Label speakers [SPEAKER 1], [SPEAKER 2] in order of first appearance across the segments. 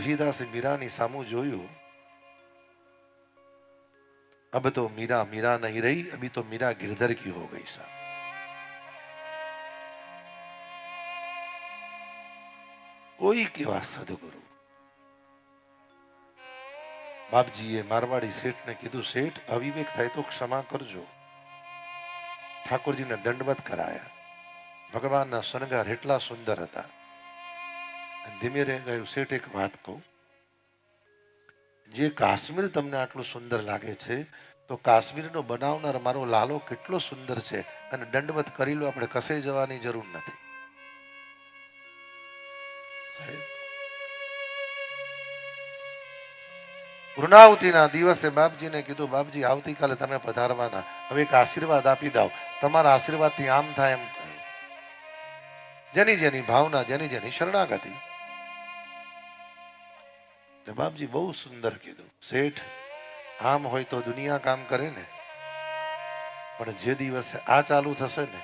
[SPEAKER 1] કબીરદાસે મીરાની સામું જોયું, अब तो मीरा मीरा नहीं रही, अभी तो मीरा गिरधर की हो गई साहब। कोई केवा सदगुरु। बापजीए मारवाड़ी सेठ ने कीधु, सेठ अविवेक थाय तो क्षमा करजो। ठाकुरजी ने दंडवत कराया। भगवान ना शणगार એટલા સુંદર હતા। ધીમે રે ગયું, સેઠ એક વાત કહું, જે કાશ્મીર તમને આટલું સુંદર લાગે છે તો કાશ્મીરનો બનાવનાર મારો લાલો કેટલો સુંદર છે, અને દંડવત કરી લો, આપણે કસે જવાની જરૂર નથી સાહેબ। પૂર્ણાવતીના દિવસે બાપજીને કીધું, બાપજી આવતીકાલે તમે પધારવાના, હવે એક આશીર્વાદ આપી દો, તમારા આશીર્વાદથી આમ થાય એમ કહ્યું। જેની જેની ભાવના, જેની જેની શરણાગતિ। બાપજી બહુ સુંદર કીધું, શેઠ આમ હોય તો દુનિયા કામ કરે ને, પણ જે દિવસે આ ચાલુ થશે ને,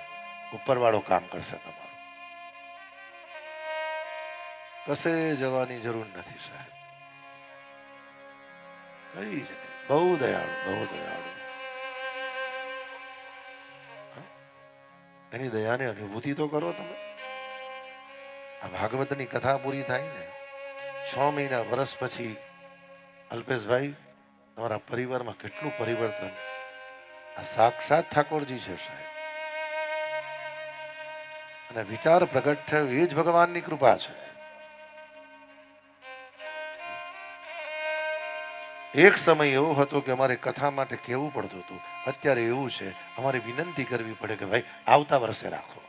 [SPEAKER 1] ઉપરવાળો કામ કરશે તમારું, કશે જવાની જરૂર નથી સાહેબ। કઈ જ નહીં, બહુ દયાળુ, બહુ દયાળુ। એની દયાની અનુભૂતિ તો કરો તમે। આ ભાગવતની કથા પૂરી થાય ને, 6 મહિના વર્ષ પછી અલ્પેશભાઈ તમારા પરિવારમાં કેટલું પરિવર્તન। આ સાક્ષાત ઠાકોરજી છે સાહેબ, અને વિચાર પ્રગટ થયો એ જ ભગવાનની કૃપા છે। એક સમય એવો હતો કે અમારે કથા માટે કહેવું પડતું હતું, અત્યારે એવું છે અમારે વિનંતી કરવી પડે કે ભાઈ આવતા વર્ષે રાખો।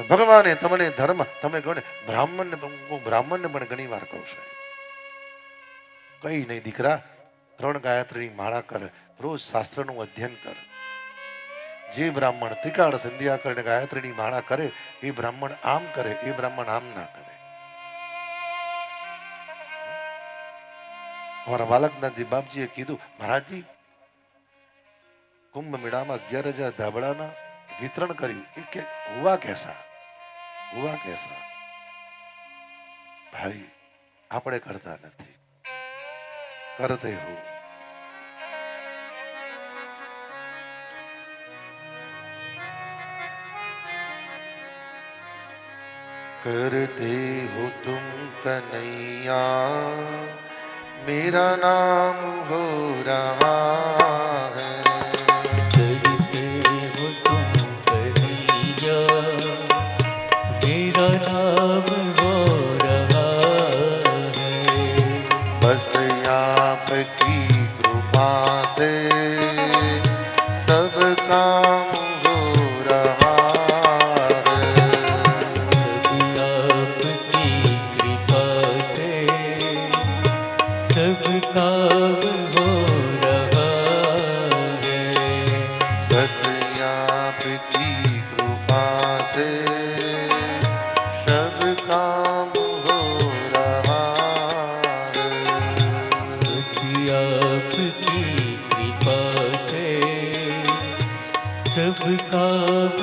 [SPEAKER 1] ભગવાને તમને ધર્મ, તમે કહો ને બ્રાહ્મણને પણ ઘણી વાર કહું છું, કઈ નહીં દીકરા, 3 ગાયત્રીની માળા કર, રોજ શાસ્ત્રનું અધ્યયન કર। જે બ્રાહ્મણ ત્રિકાળ સંધ્યા કરીને ગાયત્રીની માળા કરે, એ બ્રાહ્મણ આમ કરે, એ બ્રાહ્મણ આમ ના કરે। અમારા બાલકનાથજી બાપજીએ કીધું, મહારાજજી કુંભ મેળામાં 11,000 ધાબળાના વિતરણ કર્યું, એ કે હુઆ કેસા, હુઆ કેસા। ભાઈ આપણે કરતા નથી, કરતે હું। करते हो तुम कन्हैया, मेरा नाम हो रहा है।
[SPEAKER 2] करते हो तुम कन्हैया, मेरा नाम हो रहा है।
[SPEAKER 1] बस आपकी कृपा से सब काम हो रहा है।
[SPEAKER 2] सब काम हो रहा है।
[SPEAKER 1] बस आपकी कृपा से सब काम हो रहा है।
[SPEAKER 2] बस आपकी कृपा से सब काम